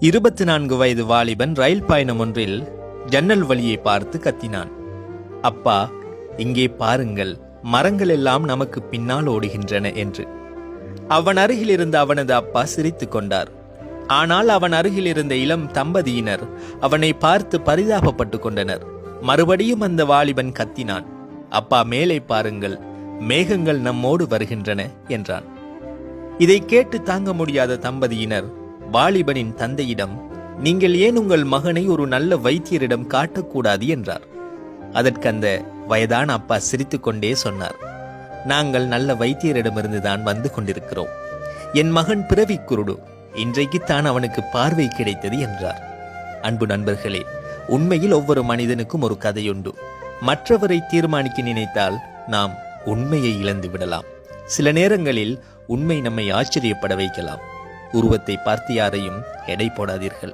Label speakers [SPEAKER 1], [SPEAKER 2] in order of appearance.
[SPEAKER 1] 24 வயது வாலிபன் ரயில் பயணம் ஒன்றில் ஜன்னல் வழியை பார்த்து கத்தினான். அப்பா, இங்கே பாருங்கள், மரங்கள் எல்லாம் நமக்கு பின்னால் ஓடுகின்றன என்று. அவன் அருகில் இருந்த அவனது அப்பா சிரித்துக் கொண்டார். ஆனால் அவன் அருகில் இருந்த இளம் தம்பதியினர் அவனை பார்த்து பரிதாபப்பட்டு கொண்டனர். மறுபடியும் அந்த வாலிபன் கத்தினான். அப்பா, மேலே பாருங்கள், மேகங்கள் நம்மோடு வருகின்றன என்றான். இதை கேட்டு தாங்க முடியாத தம்பதியினர் வாலிபனின் தந்தையிடம், நீங்கள் ஏன் உங்கள் மகனை ஒரு நல்ல வைத்தியரிடம் காட்டக்கூடாது என்றார். அதற்கு அந்த வயதான அப்பா சிரித்துக்கொண்டே சொன்னார், நாங்கள் நல்ல வைத்தியரிடமிருந்துதான் வந்து கொண்டிருக்கிறோம். என் மகன் பிறவி குருடு, இன்றைக்குத்தான் அவனுக்கு பார்வை கிடைத்தது என்றார். அன்பு நண்பர்களே, உண்மையில் ஒவ்வொரு மனிதனுக்கும் ஒரு கதையுண்டு. மற்றவரை தீர்மானிக்க நினைத்தால் நாம் உண்மையை இழந்து விடலாம். சில நேரங்களில் உண்மை நம்மை ஆச்சரியப்பட வைக்கலாம். உருவத்தை பார்த்து யாரையும் எடை போடாதீர்கள்.